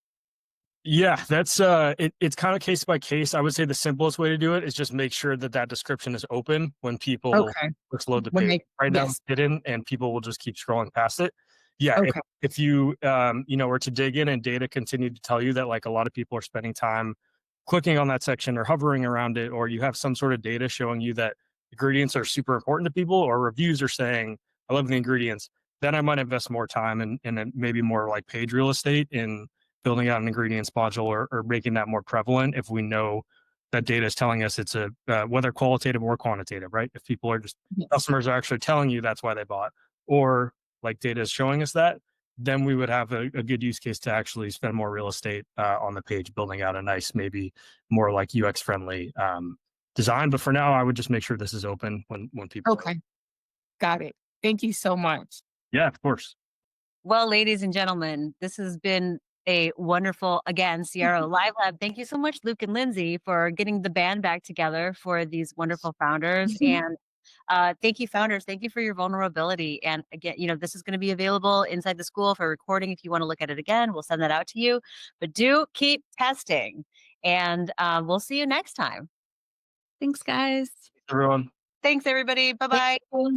Yeah, that's it's kind of case by case. I would say the simplest way to do it is just make sure that that description is open when people Okay. first load the When page. they Right now yes. it's hidden and people will just keep scrolling past it. Yeah, if, Okay. if you were to dig in and data continue to tell you that like a lot of people are spending time clicking on that section or hovering around it, or you have some sort of data showing you that ingredients are super important to people, or reviews are saying, I love the ingredients, then I might invest more time and maybe more like page real estate in building out an ingredients module or making that more prevalent if we know that data is telling us it's a whether qualitative or quantitative, right? If people are just Yes. customers are actually telling you that's why they bought, or like data is showing us that, then we would have a good use case to actually spend more real estate on the page, building out a nice, maybe more like UX friendly design. But for now, I would just make sure this is open when people. Okay. Got it. Thank you so much. Yeah, of course. Well, ladies and gentlemen, this has been a wonderful, again, CRO Live Lab. Thank you so much, Luke and Lindsay, for getting the band back together for these wonderful founders. And thank you, founders. Thank you for your vulnerability. And again, this is going to be available inside the school for recording. If you want to look at it again, we'll send that out to you. But do keep testing. And we'll see you next time. Thanks, guys. Everyone. Thanks, everybody. Bye bye.